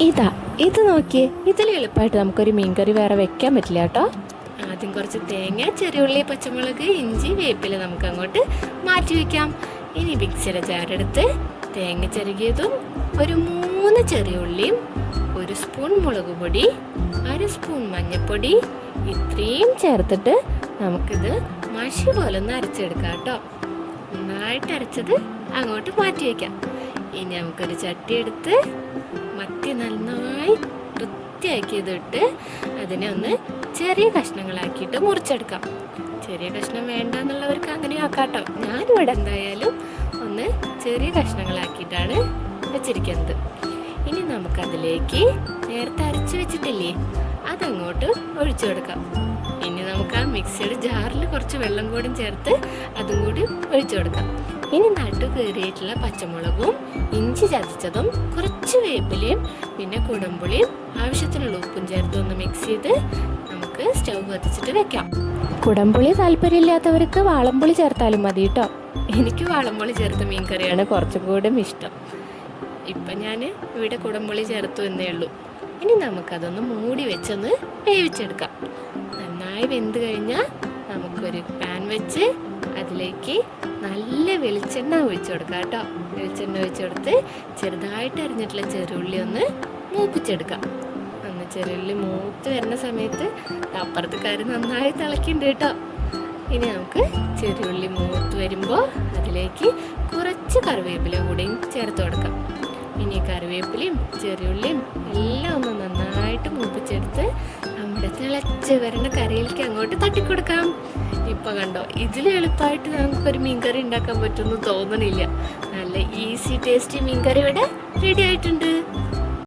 ഇതാ ഇത് നോക്കിയേ, ഇതിൽ എളുപ്പമായിട്ട് നമുക്കൊരു മീൻകറി വേറെ വെക്കാൻ പറ്റില്ല കേട്ടോ. ആദ്യം കുറച്ച് തേങ്ങ, ചെറിയുള്ളി, പച്ചമുളക്, ഇഞ്ചി, വേപ്പില നമുക്ക് അങ്ങോട്ട് മാറ്റി വയ്ക്കാം. ഇനി മിക്സിയുടെ ജാറെടുത്ത് തേങ്ങ ചിരകിയതും ഒരു 3 ചെറിയുള്ളിയും 1 സ്പൂൺ മുളക് പൊടി, 1 സ്പൂൺ മഞ്ഞൾപ്പൊടി ഇത്രയും ചേർത്തിട്ട് നമുക്കിത് മഷി പോലെ ഒന്ന് അരച്ചെടുക്കാം കേട്ടോ. നന്നായിട്ട് അരച്ചത് അങ്ങോട്ട് മാറ്റി വയ്ക്കാം. ഇനി നമുക്കൊരു ചട്ടി എടുത്ത് മത്തി നന്നായി വൃത്തിയാക്കിയതിട്ട് അതിനെ ഒന്ന് ചെറിയ കഷ്ണങ്ങളാക്കിയിട്ട് മുറിച്ചെടുക്കാം. ചെറിയ കഷ്ണം വേണ്ട എന്നുള്ളവർക്ക് അങ്ങനെ ആക്കാട്ടോ. ഞാനിവിടെ എന്തായാലും ഒന്ന് ചെറിയ കഷ്ണങ്ങളാക്കിയിട്ടാണ് വെച്ചിരിക്കുന്നത്. ഇനി നമുക്കതിലേക്ക് നേരത്തെ അരച്ച് വെച്ചിട്ടില്ലേ, അതങ്ങോട്ട് ഒഴിച്ചു കൊടുക്കാം. ഇനി നമുക്ക് ആ മിക്സിയുടെ ജാറിൽ കുറച്ച് വെള്ളം കൂടി ചേർത്ത് അതും കൂടി ഒഴിച്ചു കൊടുക്കാം. ഇനി നട്ടു കീറിയിട്ടുള്ള പച്ചമുളകും ഇഞ്ചി ചതച്ചതും കുറച്ച് വേപ്പിലയും പിന്നെ കുടംപുളിയും ആവശ്യത്തിനുള്ള ഉപ്പും ചേർത്ത് ഒന്ന് മിക്സ് ചെയ്ത് നമുക്ക് സ്റ്റൗ കത്തിച്ചിട്ട് വെക്കാം. കുടംപുളി താല്പര്യമില്ലാത്തവർക്ക് വാളംപുളി ചേർത്താലും മതി കേട്ടോ. എനിക്ക് വാളംപുളി ചേർത്ത മീൻ കറിയാണ് കുറച്ചും കൂടെ ഇഷ്ടം. ഇപ്പം ഞാൻ ഇവിടെ കുടംപുളി ചേർത്തു എന്നേ ഉള്ളൂ. ഇനി നമുക്കതൊന്ന് മൂടി വെച്ചൊന്ന് വേവിച്ചെടുക്കാം. നന്നായി വെന്ത് കഴിഞ്ഞാൽ നമുക്കൊരു പാൻ വെച്ച് അതിലേക്ക് നല്ല വെളിച്ചെണ്ണ ഒഴിച്ചു കൊടുക്കാം കേട്ടോ. വെളിച്ചെണ്ണ ഒഴിച്ചു കൊടുത്ത് ചെറുതായിട്ട് അരിഞ്ഞിട്ടുള്ള ചെറുള്ളി ഒന്ന് മൂപ്പിച്ചെടുക്കാം. അന്ന് ചെറുള്ളി മൂത്ത് വരുന്ന സമയത്ത് അപ്പുറത്ത് കറി നന്നായി തിളക്കിണ്ട് കേട്ടോ. ഇനി നമുക്ക് ചെറുള്ളി മൂത്ത് വരുമ്പോൾ അതിലേക്ക് കുറച്ച് കറിവേപ്പില കൂടിയും ചേർത്ത് കൊടുക്കാം. ഇനി കറിവേപ്പിലയും ചെറിയുള്ളിയും എല്ലാം ഒന്ന് നന്നായിട്ട് മൂപ്പിച്ചെടുത്ത് നമ്മുടെ തിളച്ച് വരുന്ന കറിയിലേക്ക് അങ്ങോട്ട് തട്ടിക്കൊടുക്കാം. ഇപ്പം കണ്ടോ, ഇതിൽ എളുപ്പമായിട്ട് നമുക്കൊരു മീൻകറി ഉണ്ടാക്കാൻ പറ്റുമെന്ന് തോന്നണില്ല. നല്ല ഈസി ടേസ്റ്റി മീൻകറി ഇവിടെ റെഡി ആയിട്ടുണ്ട്.